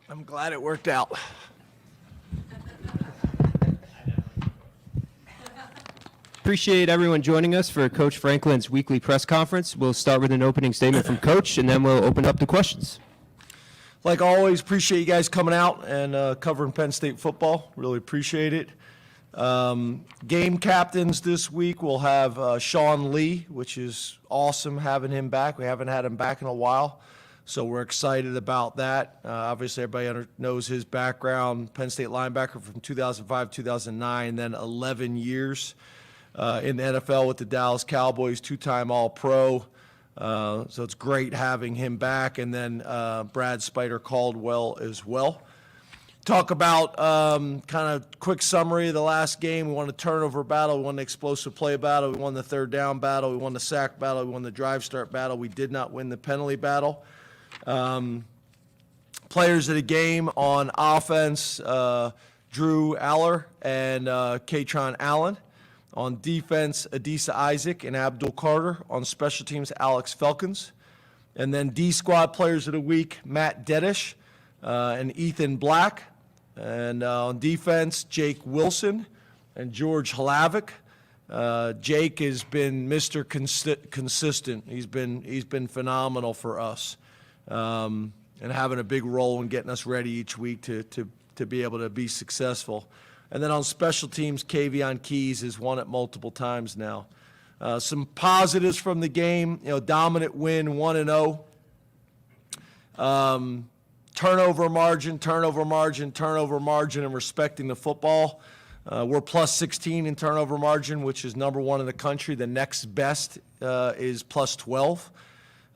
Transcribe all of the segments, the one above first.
I'm glad it worked out. Appreciate everyone joining us for Coach Franklin's weekly press conference. We'll start with an opening statement from Coach, and then we'll open up to questions. Like always, appreciate you guys coming out and covering Penn State football. Really appreciate it. Game captains this week, we'll have Sean Lee, which is awesome having him back. We haven't had him back in a while, so we're excited about that. Obviously, everybody knows his background. Penn State linebacker from 2005, 2009, then 11 years in the NFL with the Dallas Cowboys, two-time All-Pro. So it's great having him back, and then Brad Spider-Caldwell as well. Talk about kind of quick summary of the last game. We won the turnover battle. We won the explosive play battle. We won the third down battle. We won the sack battle. We won the drive start battle. We did not win the penalty battle. Players of the game on offense, Drew Allar and Katron Allen. On defense, Adisa Isaac and Abdul Carter. On special teams, Alex Felkins. And then D-Squad players of the week, Matt Dedish and Ethan Black. And on defense, Jake Wilson and George Hlavik. Jake has been Mr. Consistent. He's been phenomenal for us, and having a big role in getting us ready each week to be able to be successful. And then on special teams, Kavion Keys has won it multiple times now. Some positives from the game, dominant win, 1-0. Turnover margin, and respecting the football. We're plus 16 in turnover margin, which is number one in the country. The next best is plus 12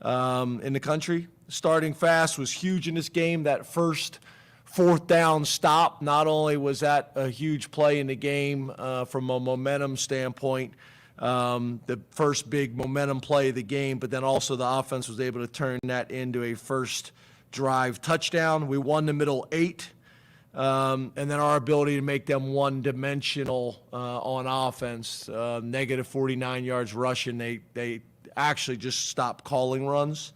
in the country. Starting fast was huge in this game. That first fourth down stop, not only was that a huge play in the game from a momentum standpoint, the first big momentum play of the game, but then also the offense was able to turn that into a first drive touchdown. We won the middle 8, and then our ability to make them one-dimensional on offense, negative 49 yards rushing. They actually just stopped calling runs.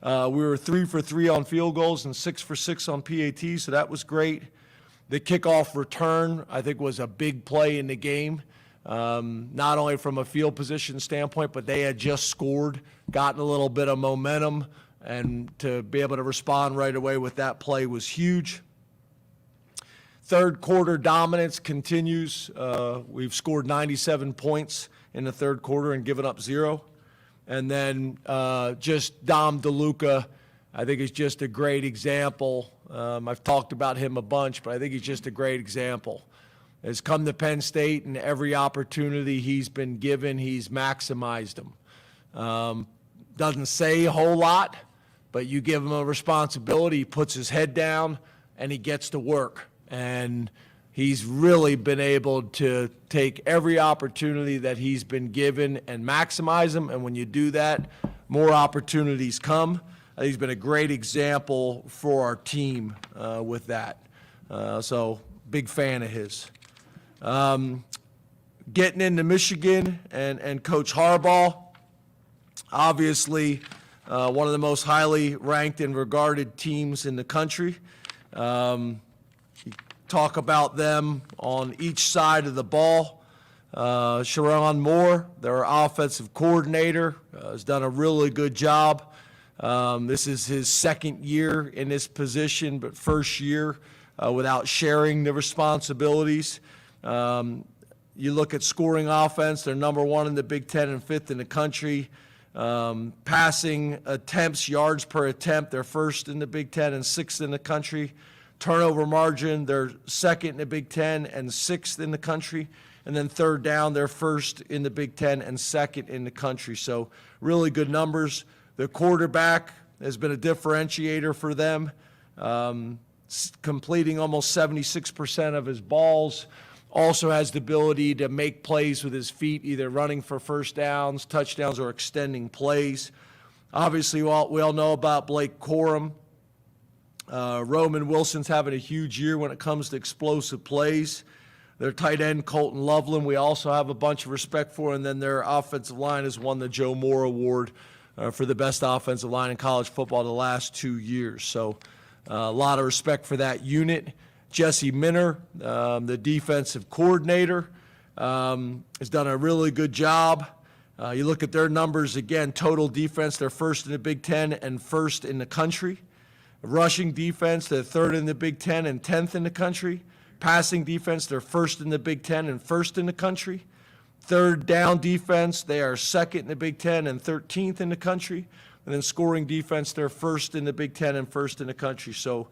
We were 3 for 3 on field goals and 6 for 6 on PATs, so that was great. The kickoff return, I think, was a big play in the game, not only from a field position standpoint, but they had just scored, gotten a little bit of momentum, and to be able to respond right away with that play was huge. Third quarter dominance continues. We've scored 97 points in the third quarter and given up 0. And then just Dom DeLuca, I think is just a great example. I've talked about him a bunch, but I think he's just a great example. Has come to Penn State, and every opportunity he's been given, he's maximized them. Doesn't say a whole lot, but you give him a responsibility, he puts his head down, and he gets to work. And he's really been able to take every opportunity that he's been given and maximize them. And when you do that, more opportunities come. I think he's been a great example for our team with that. So big fan of his. Getting into Michigan and Coach Harbaugh, obviously one of the most highly ranked and regarded teams in the country. Talk about them on each side of the ball. Sharon Moore, their offensive coordinator, has done a really good job. This is his second year in this position, but first year without sharing the responsibilities. You look at scoring offense, they're number 1 in the Big Ten and 5th in the country. Passing attempts, yards per attempt, they're first in the Big Ten and 6th in the country. Turnover margin, they're second in the Big Ten and 6th in the country. And then third down, they're first in the Big Ten and second in the country. So really good numbers. The quarterback has been a differentiator for them, completing almost 76% of his balls. Also has the ability to make plays with his feet, either running for first downs, touchdowns, or extending plays. Obviously, we all know about Blake Corum. Roman Wilson's having a huge year when it comes to explosive plays. Their tight end, Colton Loveland, we also have a bunch of respect for, and then their offensive line has won the Joe Moore Award for the best offensive line in college football the last 2 years. So A lot of respect for that unit. Jesse Minner, the defensive coordinator, has done a really good job. You look at their numbers again, total defense, they're first in the Big Ten and first in the country. Rushing defense, they're third in the Big Ten and 10th in the country. Passing defense, they're first in the Big Ten and first in the country. Third down defense, they are second in the Big Ten and 13th in the country. And then scoring defense, they're first in the Big Ten and first in the country. So,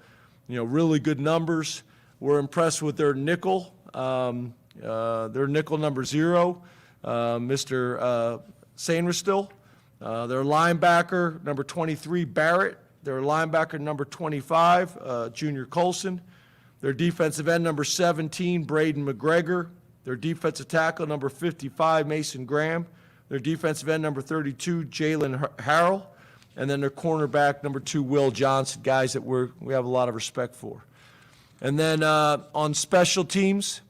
really good numbers. We're impressed with their nickel. Their nickel number 0, Mr. Sainristil. Their linebacker, number 23, Barrett. Their linebacker, number 25, Junior Colson. Their defensive end, number 17, Braden McGregor. Their defensive tackle, number 55, Mason Graham. Their defensive end, number 32, Jalen Harrell. And then their cornerback, number 2, Will Johnson, guys that we have a lot of respect for. And then on special teams,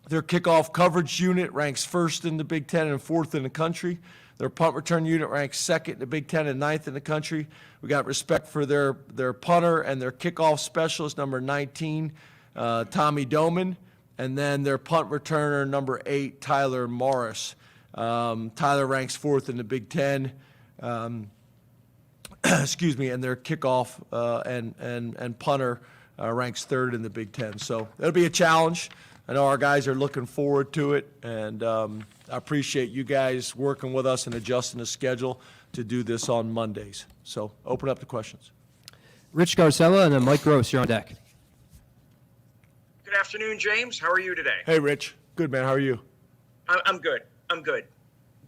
their kickoff coverage unit ranks first in the Big Ten and fourth in the country. Their punt return unit ranks second in the Big Ten and ninth in the country. We got respect for their punter and their kickoff specialist, number 19, Tommy Doman. And then their punt returner, number 8, Tyler Morris. Tyler ranks fourth in the Big Ten. Excuse me, and their kickoff and punter ranks third in the Big Ten. So it'll be a challenge. I know our guys are looking forward to it, and I appreciate you guys working with us and adjusting the schedule to do this on Mondays. So open up to questions. Rich Garcella and then Mike Gross, you're on deck. Good afternoon, James. How are you today? Hey, Rich. Good, man. How are you? I'm good.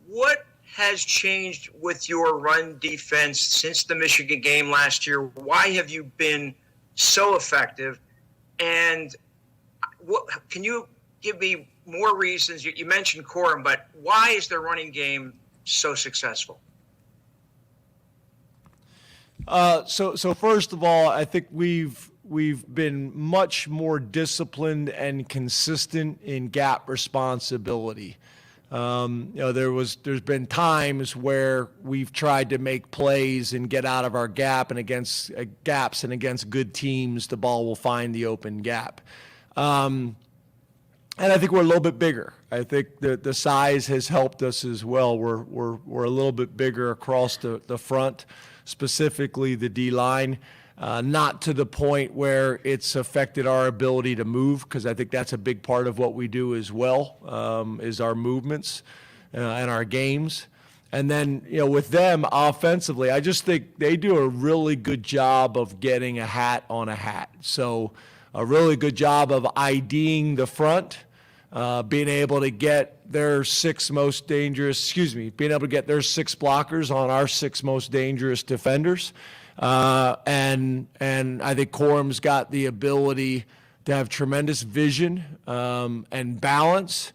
What has changed with your run defense since the Michigan game last year? Why have you been so effective? And can you give me more reasons? You mentioned Corum, but why is their running game so successful? So first of all, I think we've been much more disciplined and consistent in gap responsibility. There's been times where we've tried to make plays and get out of our gap, and against gaps and against good teams, the ball will find the open gap. And I think we're a little bit bigger. I think the size has helped us as well. We're a little bit bigger across the front, specifically the D-line. Not to the point where it's affected our ability to move, because I think that's a big part of what we do as well, is our movements and our games. And then, with them offensively, I just think they do a really good job of getting a hat on a hat. So a really good job of IDing the front, being able to get their being able to get their 6 blockers on our 6 most dangerous defenders. And I think Corum's got the ability to have tremendous vision and balance,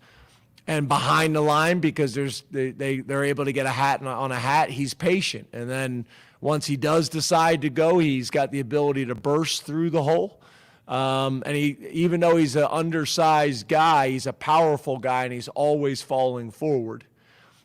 and behind the line, because they're able to get a hat on a hat. He's patient, and then once he does decide to go, he's got the ability to burst through the hole. And even though he's an undersized guy, he's a powerful guy, and he's always falling forward.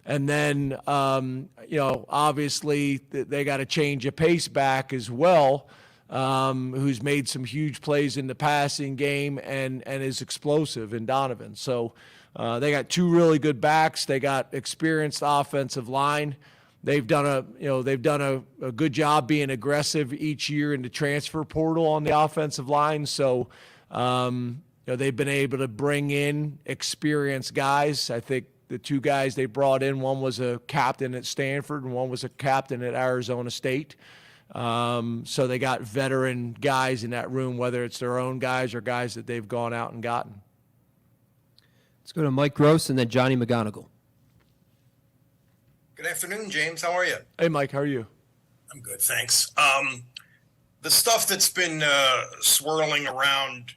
And then, obviously they got to change a pace back as well, who's made some huge plays in the passing game and is explosive in Donovan. So they got 2 really good backs. They got experienced offensive line. They've done a good job being aggressive each year in the transfer portal on the offensive line. So they've been able to bring in experienced guys. I think the 2 guys they brought in, one was a captain at Stanford and one was a captain at Arizona State. So they got veteran guys in that room, whether it's their own guys or guys that they've gone out and gotten. Let's go to Mike Gross and then Johnny McGonigal. Good afternoon, James. How are you? Hey, Mike, how are you? I'm good, thanks. The stuff that's been swirling around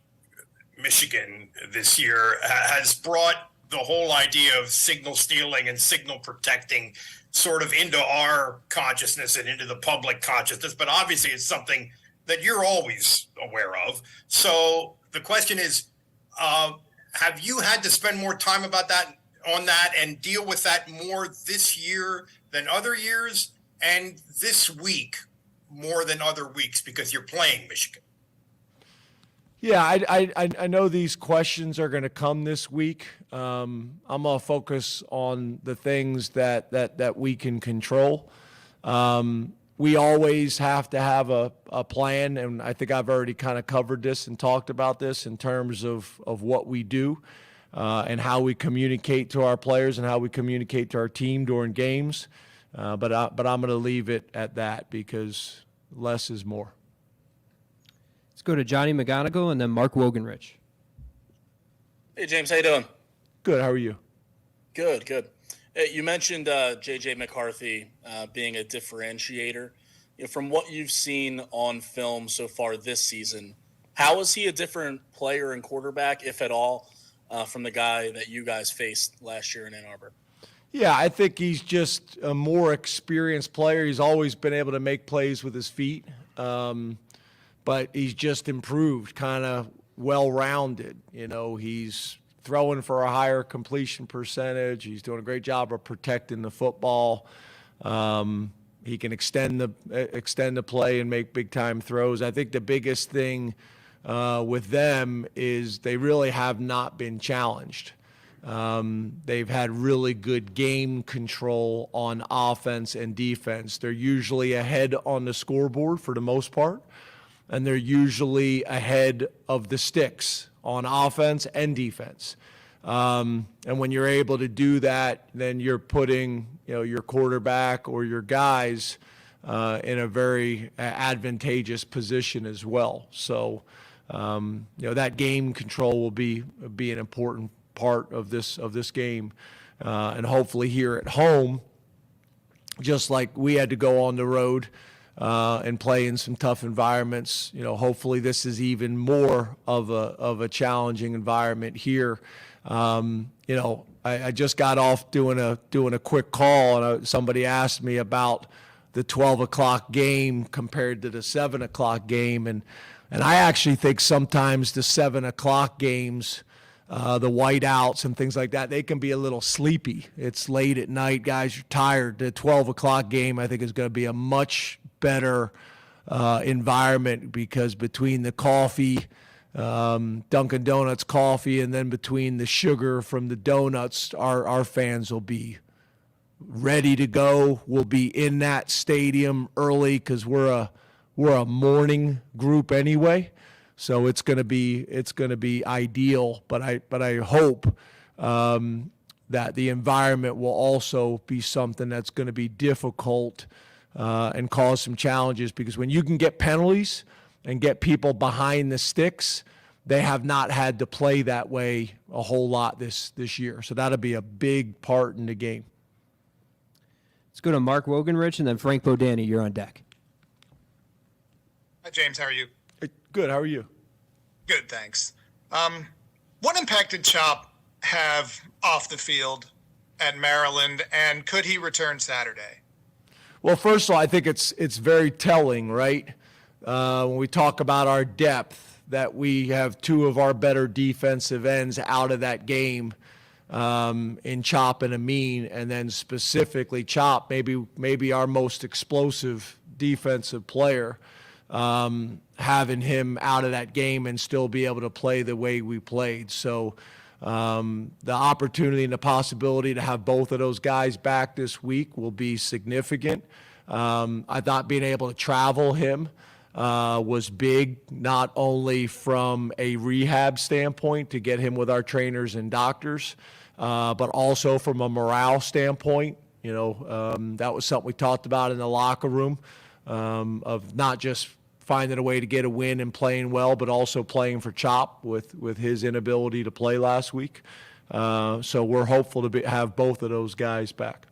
Michigan this year has brought the whole idea of signal stealing and signal protecting sort of into our consciousness and into the public consciousness. But obviously it's something that you're always aware of. So the question is, have you had to spend more time on that and deal with that more this year than other years? And this week, more than other weeks because you're playing Michigan? Yeah, I know these questions are going to come this week. I'm going to focus on the things that we can control. We always have to have a plan, and I think I've already kind of covered this and talked about this in terms of what we do and how we communicate to our players and how we communicate to our team during games. But I'm going to leave it at that because less is more. Let's go to Johnny McGonigal and then Mark Wogenrich. Hey, James, how you doing? Good. How are you? Good, good. You mentioned JJ McCarty being a differentiator. From what you've seen on film so far this season, how is he a different player and quarterback, if at all, from the guy that you guys faced last year in Ann Arbor? Yeah, I think he's just a more experienced player. He's always been able to make plays with his feet, but he's just improved, kind of well-rounded. He's throwing for a higher completion percentage. He's doing a great job of protecting the football. He can extend the play and make big-time throws. I think the biggest thing with them is they really have not been challenged. They've had really good game control on offense and defense. They're usually ahead on the scoreboard for the most part, and they're usually ahead of the sticks on offense and defense. And when you're able to do that, then you're putting your quarterback or your guys in a very advantageous position as well. So that game control will be an important part of this game, and hopefully here at home, just like we had to go on the road and play in some tough environments. Hopefully this is even more of a challenging environment here. I just got off doing a quick call, and somebody asked me about the 12 o'clock game compared to the 7 o'clock game, and I actually think sometimes the 7 o'clock games, the whiteouts and things like that, they can be a little sleepy. It's late at night, guys are tired. The 12 o'clock game, I think, is going to be a much better environment because between the coffee, Dunkin' Donuts coffee, and then between the sugar from the donuts, our fans will be ready to go. We'll be in that stadium early because we're a morning group anyway. So it's going to be ideal, but I hope that the environment will also be something that's going to be difficult and cause some challenges, because when you can get penalties and get people behind the sticks, they have not had to play that way a whole lot this year. So that'll be a big part in the game. Let's go to Mark Wogenrich and then Frank Bodani. You're on deck. Hi, James. How are you? Good. How are you? Good, thanks. What impact did Chop have off the field at Maryland, and could he return Saturday? Well, first of all, I think it's very telling, right? When we talk about our depth, that we have two of our better defensive ends out of that game in Chop and Amin, and then specifically Chop, maybe our most explosive defensive player. Having him out of that game and still be able to play the way we played. So the opportunity and the possibility to have both of those guys back this week will be significant. I thought being able to travel him was big, not only from a rehab standpoint to get him with our trainers and doctors, but also from a morale standpoint. That was something we talked about in the locker room, of not just finding a way to get a win and playing well, but also playing for Chop with his inability to play last week. So we're hopeful to have both of those guys back.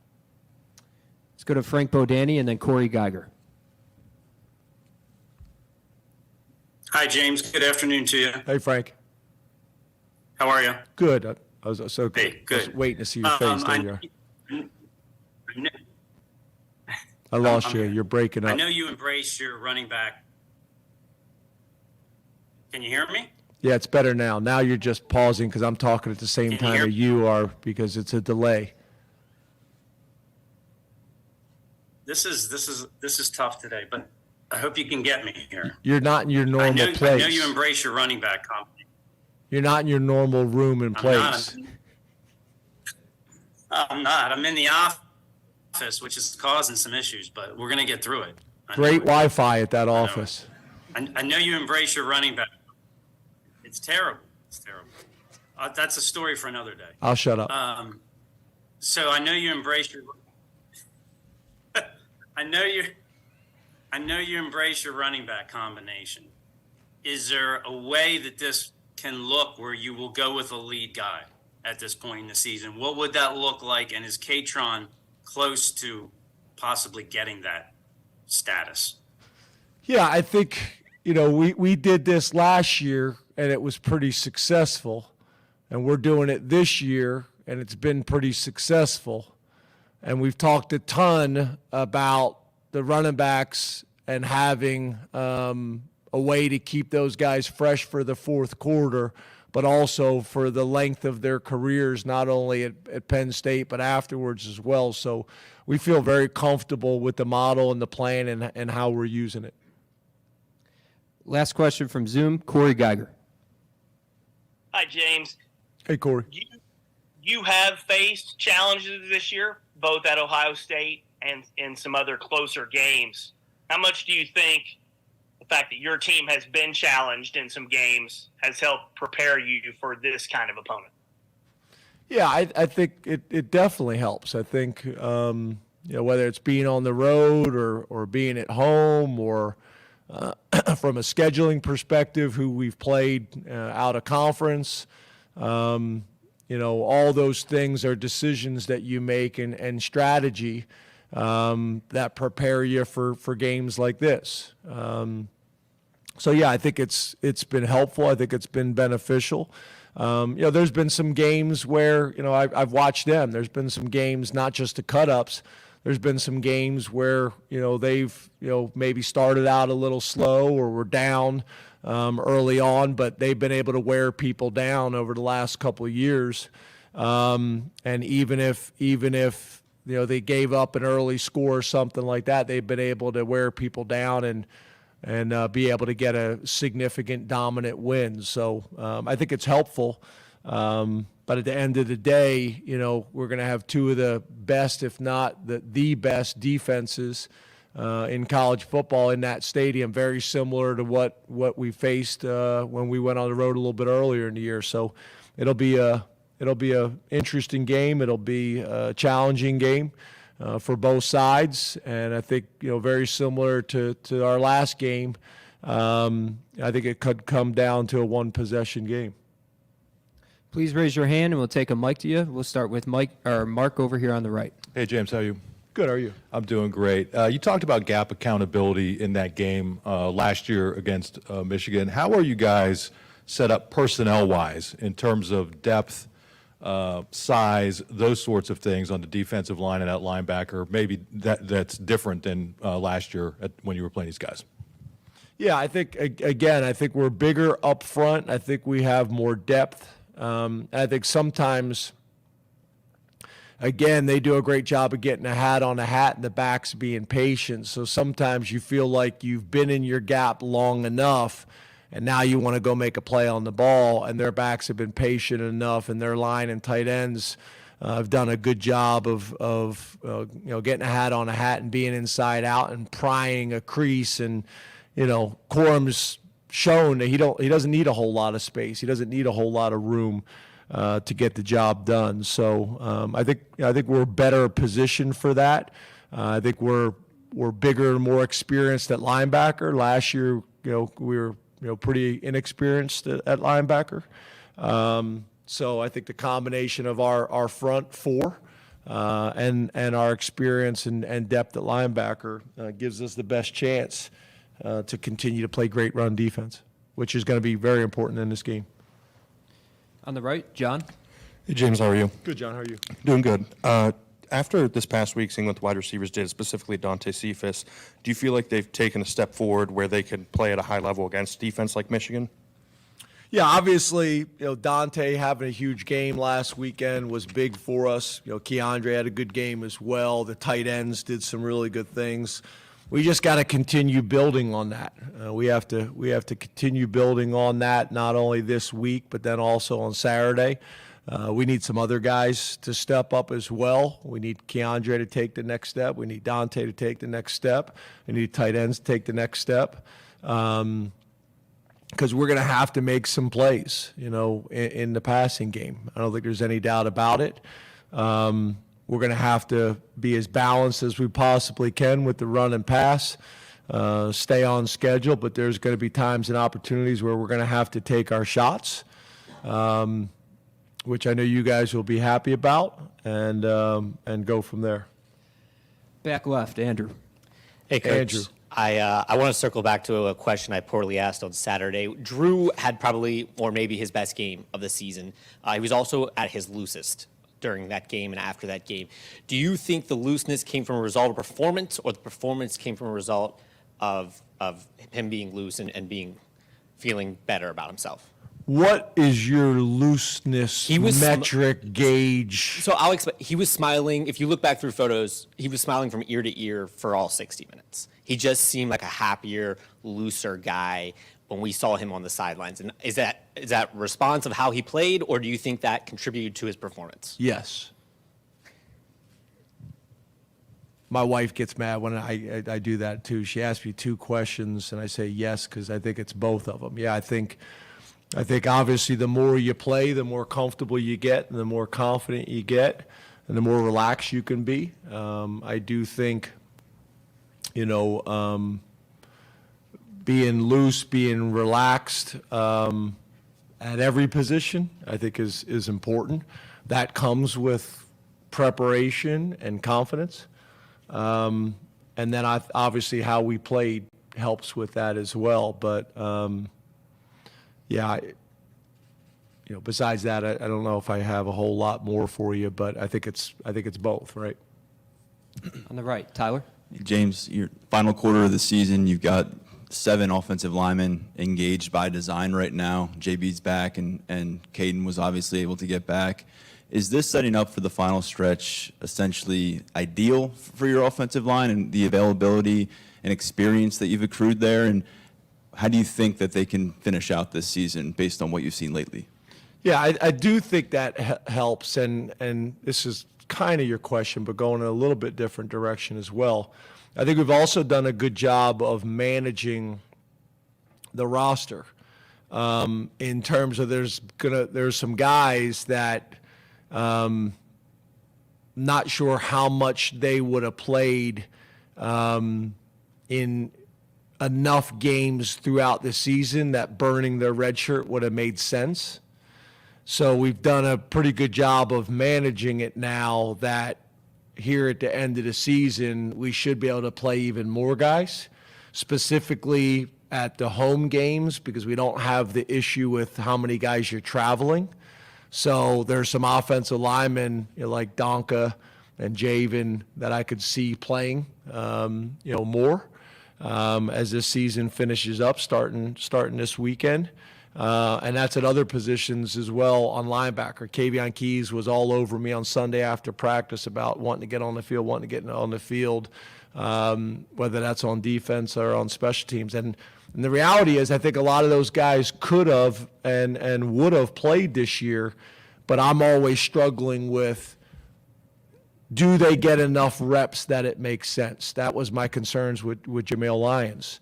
Let's go to Frank Bodani and then Corey Geiger. Hi, James. Good afternoon to you. Hey, Frank. How are you? Good. I was so good. Hey, good. I was waiting to see your face. There you are. I know, I lost you. You're breaking up. I know you embrace your running back. Can you hear me? Yeah, it's better now. Now you're just pausing because I'm talking at the same Can you time hear that you are, because it's a delay. This is tough today, but I hope you can get me here. You're not in your I normal know, place. I know you embrace your running back company. You're not in your normal room and place. I'm not. I'm in the office, which is causing some issues, but we're going to get through it. Great Wi-Fi at that office. I know you embrace your running back. It's terrible. It's terrible. That's a story for another day. I'll shut up. So I know you embrace your. I know you embrace your running back combination. Is there a way that this can look where you will go with a lead guy at this point in the season? What would that look like? And is Katron close to possibly getting that status? Yeah, I think, we did this last year and it was pretty successful. And we're doing it this year and it's been pretty successful. And we've talked a ton about the running backs and having a way to keep those guys fresh for the fourth quarter, but also for the length of their careers, not only at Penn State, but afterwards as well. So we feel very comfortable with the model and the plan and how we're using it. Last question from Zoom, Corey Geiger. Hi, James. Hey, Corey. You have faced challenges this year, both at Ohio State and in some other closer games. How much do you think the fact that your team has been challenged in some games has helped prepare you for this kind of opponent? Yeah, I think it definitely helps. I think, whether it's being on the road or being at home or from a scheduling perspective, who we've played out of conference, all those things are decisions that you make and strategy that prepare you for games like this. So yeah, I think it's been helpful. I think it's been beneficial. There's been some games where I've watched them. There's been some games, not just the cut-ups. There's been some games where they've maybe started out a little slow or were down early on, but they've been able to wear people down over the last couple of years. And even if they gave up an early score or something like that, they've been able to wear people down and be able to get a significant dominant win. So I think it's helpful. But at the end of the day, we're going to have two of the best, if not the best defenses in college football in that stadium, very similar to what we faced when we went on the road a little bit earlier in the year. So it'll be a interesting game. It'll be a challenging game for both sides, and I think very similar to our last game. I think it could come down to a one-possession game. Please raise your hand and we'll take a mic to you. We'll start with Mark over here on the right. Hey, James, how are you? Good, how are you? I'm doing great. You talked about gap accountability in that game last year against Michigan. How are you guys set up personnel-wise in terms of depth, size, those sorts of things on the defensive line and at linebacker? Maybe that's different than last year when you were playing these guys. Yeah, I think, again, we're bigger up front. I think we have more depth. I think sometimes, again, they do a great job of getting a hat on a hat and the backs being patient. So sometimes you feel like you've been in your gap long enough and now you want to go make a play on the ball, and their backs have been patient enough and their line and tight ends have done a good job of getting a hat on a hat and being inside out and prying a crease. And, Corum's shown that he doesn't need a whole lot of space. He doesn't need a whole lot of room to get the job done. So I think we're better positioned for that. I think we're bigger and more experienced at linebacker. Last year, we were pretty inexperienced at linebacker. So I think the combination of our front four and our experience and depth at linebacker gives us the best chance to continue to play great run defense, which is going to be very important in this game. On the right, John. Hey, James, how are you? Good, John. How are you? Doing good. After this past week, seeing what the wide receivers did, specifically Dante Cephas, do you feel like they've taken a step forward where they could play at a high level against defense like Michigan? Yeah, obviously, Dante having a huge game last weekend was big for us. Keandre had a good game as well. The tight ends did some really good things. we just got to continue building on that. We have to continue building on that, not only this week, but then also on Saturday. We need some other guys to step up as well. We need Keandre to take the next step. We need Dante to take the next step. We need tight ends to take the next step. Because we're going to have to make some plays, in the passing game. I don't think there's any doubt about it. We're going to have to be as balanced as we possibly can with the run and pass, stay on schedule, but there's going to be times and opportunities where we're going to have to take our shots, which I know you guys will be happy about, and go from there. Back left, Andrew. Hey, Coach. Andrew. I want to circle back to a question I poorly asked on Saturday. Drew had probably, or maybe his best game of the season. He was also at his loosest during that game and after that game. Do you think the looseness came from a result of performance, or the performance came from a result of him being loose and feeling better about himself? What is your looseness metric gauge? So I'll explain. He was smiling. If you look back through photos, he was smiling from ear to ear for all 60 minutes. He just seemed like a happier, looser guy when we saw him on the sidelines. And is that response of how he played, or do you think that contributed to his performance? Yes. My wife gets mad when I do that too. She asks me two questions, and I say yes because I think it's both of them. Yeah, I think obviously the more you play, the more comfortable you get, and the more confident you get, and the more relaxed you can be. I do think, being loose, being relaxed at every position, I think is important. That comes with preparation and confidence. And then obviously how we played helps with that as well. But besides that, I don't know if I have a whole lot more for you, but I think it's both, right? On the right, Tyler. James, your final quarter of the season, you've got 7 offensive linemen engaged by design right now. JB's back, and Caden was obviously able to get back. Is this setting up for the final stretch essentially ideal for your offensive line and the availability and experience that you've accrued there? And how do you think that they can finish out this season based on what you've seen lately? Yeah, I do think that helps, and this is kind of your question, but going in a little bit different direction as well. I think we've also done a good job of managing the roster in terms of there's some guys that not sure how much they would have played in enough games throughout the season that burning their red shirt would have made sense. So we've done a pretty good job of managing it now that here at the end of the season, we should be able to play even more guys, specifically at the home games, because we don't have the issue with how many guys you're traveling. So there's some offensive linemen like Donka and Javen that I could see playing, more as this season finishes up, starting this weekend. And that's at other positions as well on linebacker. Kavion Keys was all over me on Sunday after practice about wanting to get on the field, whether that's on defense or on special teams. And the reality is I think a lot of those guys could have and would have played this year, but I'm always struggling with, do they get enough reps that it makes sense? That was my concerns with Jameel Lyons.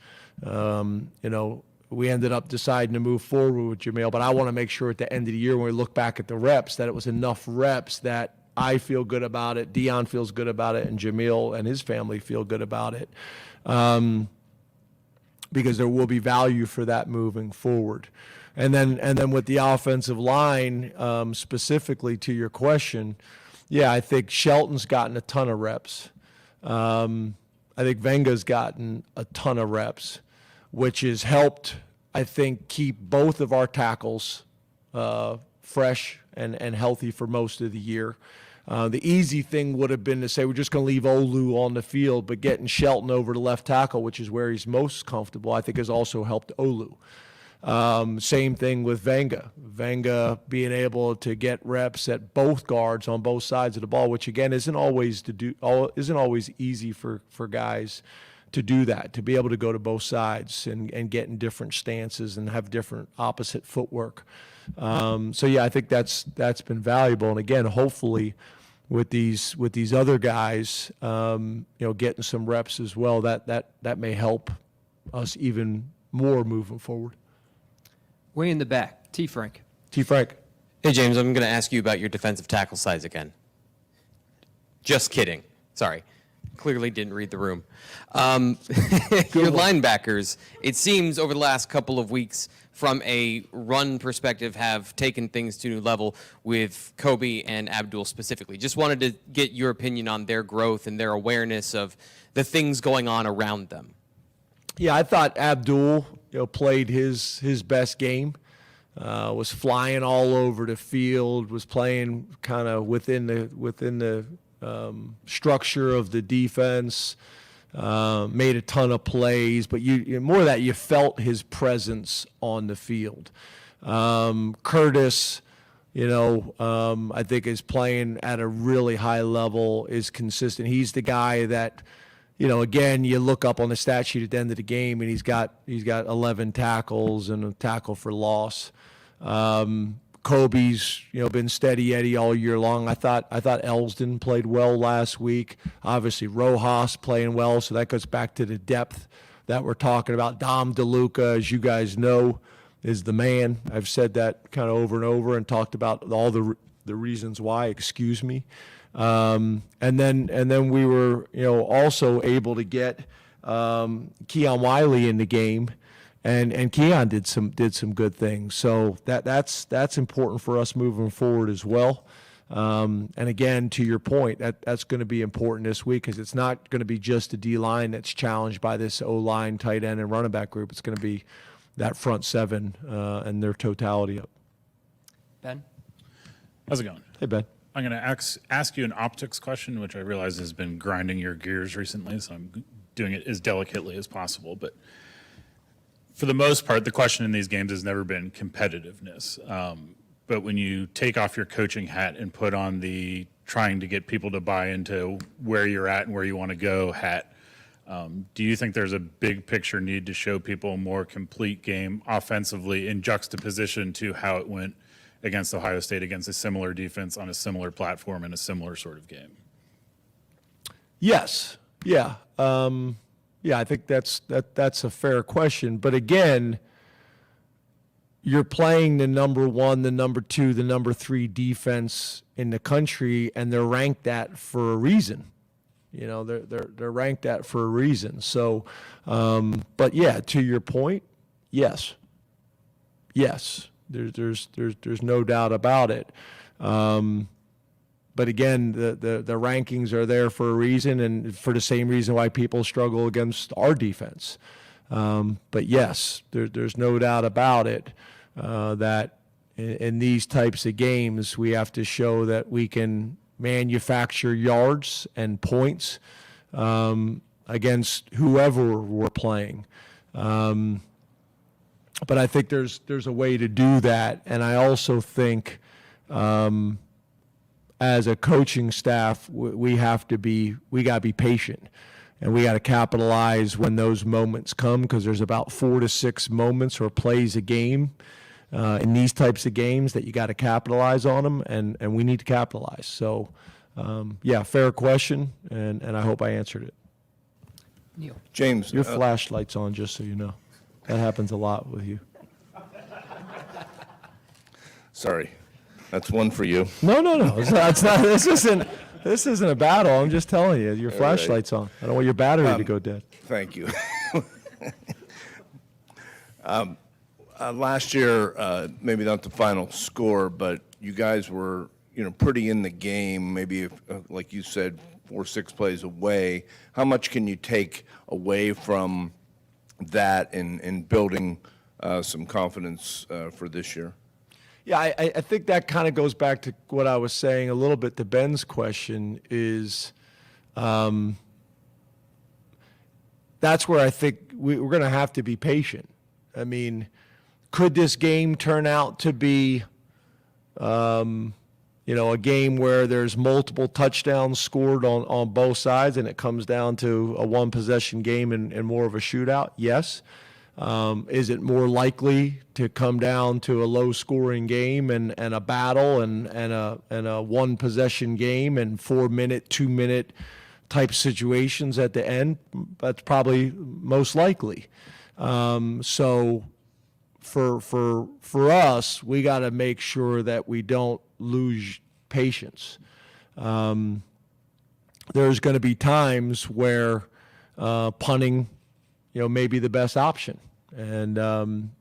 We ended up deciding to move forward with Jameel, but I want to make sure at the end of the year when we look back at the reps that it was enough reps that I feel good about it, Dion feels good about it, and Jameel and his family feel good about it, because there will be value for that moving forward. And then with the offensive line, specifically to your question, yeah, I think Shelton's gotten a ton of reps. I think Venga's gotten a ton of reps, which has helped, I think, keep both of our tackles fresh and healthy for most of the year. The easy thing would have been to say we're just going to leave Olu on the field, but getting Shelton over to left tackle, which is where he's most comfortable, I think has also helped Olu. Same thing with Venga. Venga being able to get reps at both guards on both sides of the ball, which again isn't always easy for guys to do that, to be able to go to both sides and get in different stances and have different opposite footwork. So yeah, I think that's been valuable. And again, hopefully with these other guys, getting some reps as well, that may help us even more moving forward. Way in the back, T. Frank. T. Frank. Hey, James, I'm going to ask you about your defensive tackle size again. Just kidding. Sorry. Clearly didn't read the room. Your linebackers, it seems over the last couple of weeks, from a run perspective, have taken things to a new level with Kobe and Abdul specifically. Just wanted to get your opinion on their growth and their awareness of the things going on around them. Yeah, I thought Abdul, played his best game. Was flying all over the field. Was playing kind of within the structure of the defense. Made a ton of plays, but more of that you felt his presence on the field. Curtis, I think is playing at a really high level. Is consistent. He's the guy that. Again, you look up on the stat sheet at the end of the game, and he's got 11 tackles and a tackle for loss. Kobe's been steady Eddie all year long. I thought Elsdon played well last week. Obviously Rojas playing well, so that goes back to the depth that we're talking about. Dom DeLuca, as you guys know, is the man. I've said that kind of over and over and talked about all the reasons why. Excuse me. And then we were, also able to get Keon Wiley in the game, and Keon did some good things. So that's important for us moving forward as well. And again, to your point, that's going to be important this week because it's not going to be just the D line that's challenged by this O line, tight end, and running back group. It's going to be that front seven and their totality up. Ben, how's it going? Hey, Ben. I'm going to ask you an optics question, which I realize has been grinding your gears recently, so I'm doing it as delicately as possible. But for the most part, the question in these games has never been competitiveness. But when you take off your coaching hat and put on the trying to get people to buy into where you're at and where you want to go hat, do you think there's a big picture need to show people a more complete game offensively in juxtaposition to how it went against Ohio State, against a similar defense on a similar platform in a similar sort of game? Yes. Yeah. I think that's a fair question. But again, you're playing the number 1, the number 2, the number 3 defense in the country, and they're ranked that for a reason. They're ranked that for a reason. So, but yeah, to your point, yes. There's no doubt about it. But again, the rankings are there for a reason, and for the same reason why people struggle against our defense. But yes, there's no doubt about it that in these types of games, we have to show that we can manufacture yards and points against whoever we're playing. But I think there's a way to do that, and I also think as a coaching staff, we got to be patient, and we got to capitalize when those moments come, because there's about 4 to 6 moments or plays a game in these types of games that you got to capitalize on them, and we need to capitalize. So, fair question, and I hope I answered it. Neil. James, your flashlight's on, just so you know. That happens a lot with you. Sorry, that's one for you. No. It's not. This isn't a battle. I'm just telling you. Your flashlight's on. I don't want your battery to go dead. Thank you. Last year, maybe not the final score, but you guys were, pretty in the game. Maybe, like you said, 4 or 6 plays away. How much can you take away from that in building some confidence for this year? Yeah, I think that kind of goes back to what I was saying a little bit to Ben's question is that's where I think we're going to have to be patient. I mean, could this game turn out to be a game where there's multiple touchdowns scored on both sides and it comes down to a one-possession game and more of a shootout? Yes. Is it more likely to come down to a low-scoring game and a battle and a one-possession game and 4-minute, 2-minute type situations at the end? That's probably most likely. So for us, we got to make sure that we don't lose patience. There's going to be times where punting, may be the best option, and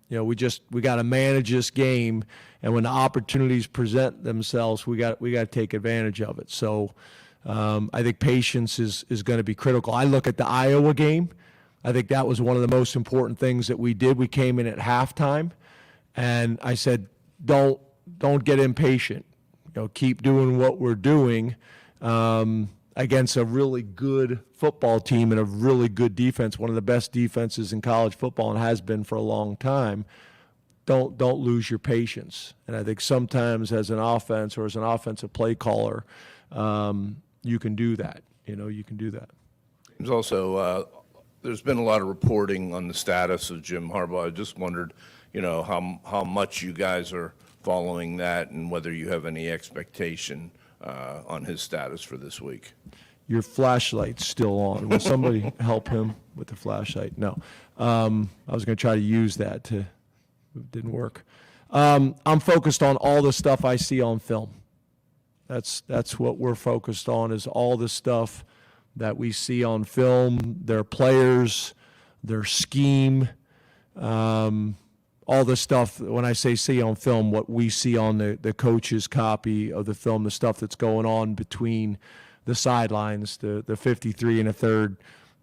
we got to manage this game. And when the opportunities present themselves, we got to take advantage of it. So I think patience is going to be critical. I look at the Iowa game. I think that was one of the most important things that we did. We came in at halftime, and I said, don't get impatient. Keep doing what we're doing against a really good football team and a really good defense, one of the best defenses in college football and has been for a long time. Don't lose your patience. And I think sometimes as an offense or as an offensive play caller, you can do that. You can do that. There's also there's been a lot of reporting on the status of Jim Harbaugh. I just wondered, how much you guys are following that and whether you have any expectation on his status for this week. Your flashlight's still on. Will somebody help him with the flashlight? No. I was going to try to use that. It didn't work. I'm focused on all the stuff I see on film. That's what we're focused on, is all the stuff that we see on film, their players, their scheme, all the stuff. When I say see on film, what we see on the coach's copy of the film, the stuff that's going on between the sidelines, the 53 and a third,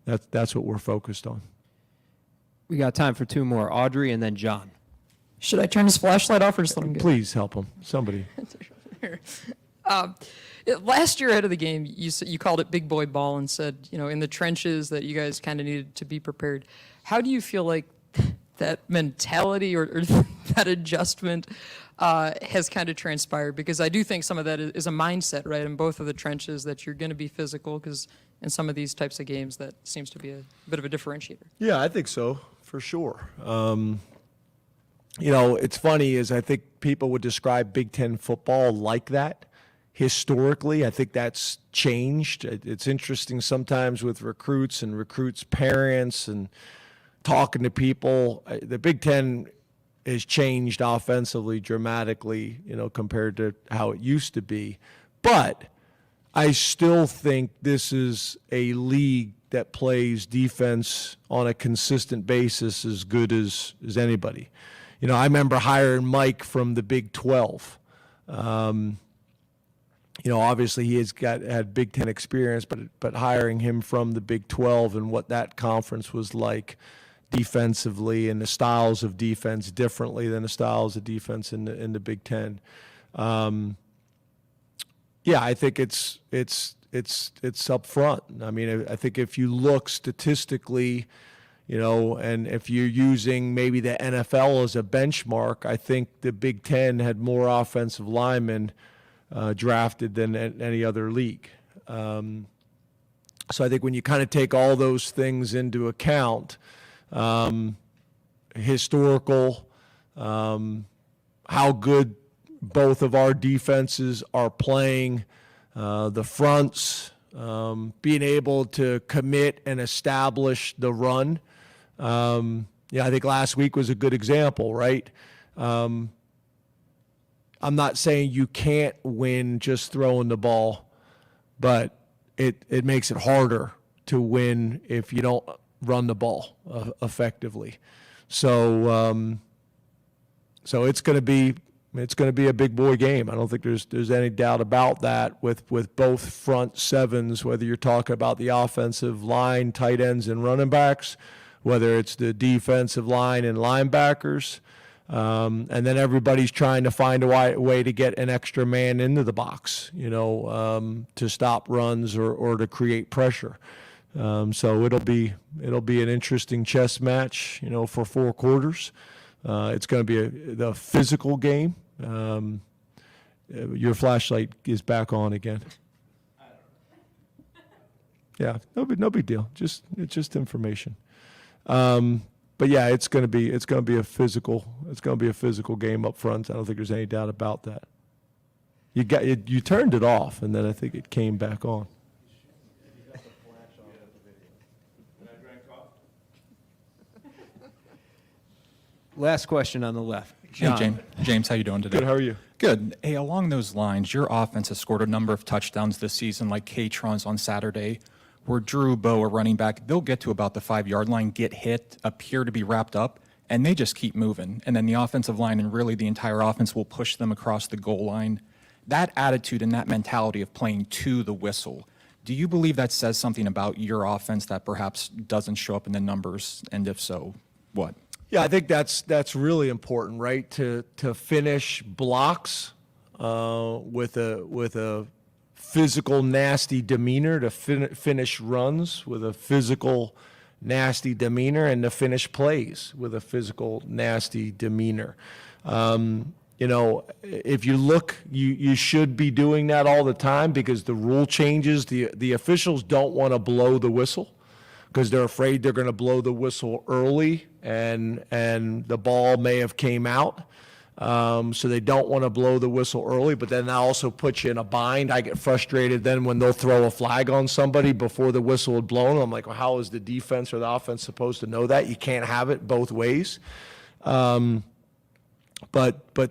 that's what we're focused on. We got time for two more, Audrey and then John. Should I turn his flashlight off or just let him go? Please help him, somebody. Last year ahead of the game, you called it big boy ball and said, in the trenches that you guys kind of needed to be prepared. How do you feel like that mentality or that adjustment has kind of transpired? Because I do think some of that is a mindset, right, in both of the trenches, that you're going to be physical, because in some of these types of games that seems to be a bit of a differentiator. Yeah, I think so, for sure. It's funny is I think people would describe Big Ten football like that. Historically, I think that's changed. It's interesting sometimes with recruits and recruits' parents and talking to people. The Big Ten has changed offensively dramatically, compared to how it used to be. But I still think this is a league that plays defense on a consistent basis as good as anybody. I remember hiring Mike from the Big 12. Obviously he had Big Ten experience, but hiring him from the Big 12 and what that conference was like defensively and the styles of defense differently than the styles of defense in the Big Ten. I think it's up front. I mean, I think if you look statistically, and if you're using maybe the NFL as a benchmark, I think the Big Ten had more offensive linemen drafted than any other league. So I think when you kind of take all those things into account, historical, how good both of our defenses are playing, the fronts, being able to commit and establish the run. I think last week was a good example, right? I'm not saying you can't win just throwing the ball, but it makes it harder to win if you don't run the ball effectively. So it's going to be a big boy game. I don't think there's any doubt about that with both front sevens, whether you're talking about the offensive line, tight ends, and running backs, whether it's the defensive line and linebackers. And then everybody's trying to find a way to get an extra man into the box, to stop runs or to create pressure. So it'll be an interesting chess match, for 4 quarters. It's going to be the physical game. Your flashlight is back on again. Yeah, no big deal. It's just information. But yeah, it's gonna be a physical game up front. I don't think there's any doubt about that. You turned it off, and then I think it came back on. Last question on the left. Hey, John. James, how you doing today? Good, how are you? Good. Hey, along those lines, your offense has scored a number of touchdowns this season, like K-Tron's on Saturday, where Drew, Bo, a running back, they'll get to about the 5-yard line, get hit, appear to be wrapped up, and they just keep moving. And then the offensive line and really the entire offense will push them across the goal line. That attitude and that mentality of playing to the whistle, do you believe that says something about your offense that perhaps doesn't show up in the numbers? And if so, what? Yeah, I think that's really important, right? To finish blocks with a physical, nasty demeanor, to finish runs with a physical, nasty demeanor, and to finish plays with a physical, nasty demeanor. You know, if you look, you should be doing that all the time because the rule changes. The officials don't want to blow the whistle because they're afraid they're going to blow the whistle early and the ball may have came out. So they don't want to blow the whistle early, but then that also puts you in a bind. I get frustrated then when they'll throw a flag on somebody before the whistle had blown. I'm like, well, how is the defense or the offense supposed to know that? You can't have it both ways. But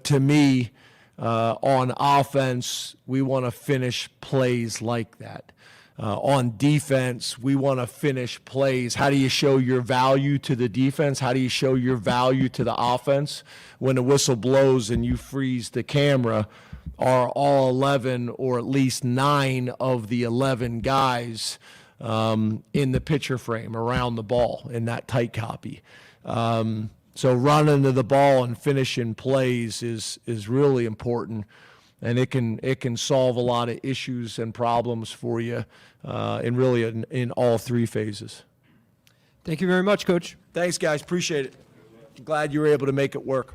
to me, on offense, we want to finish plays like that. On defense, we want to finish plays. How do you show your value to the defense? How do you show your value to the offense? When the whistle blows and you freeze the camera, are all 11 or at least 9 of the 11 guys in the picture frame around the ball in that tight copy? So running to the ball and finishing plays is really important. And it can solve a lot of issues and problems for you in all 3 phases. Thank you very much, Coach. Thanks, guys. Appreciate it. Glad you were able to make it work.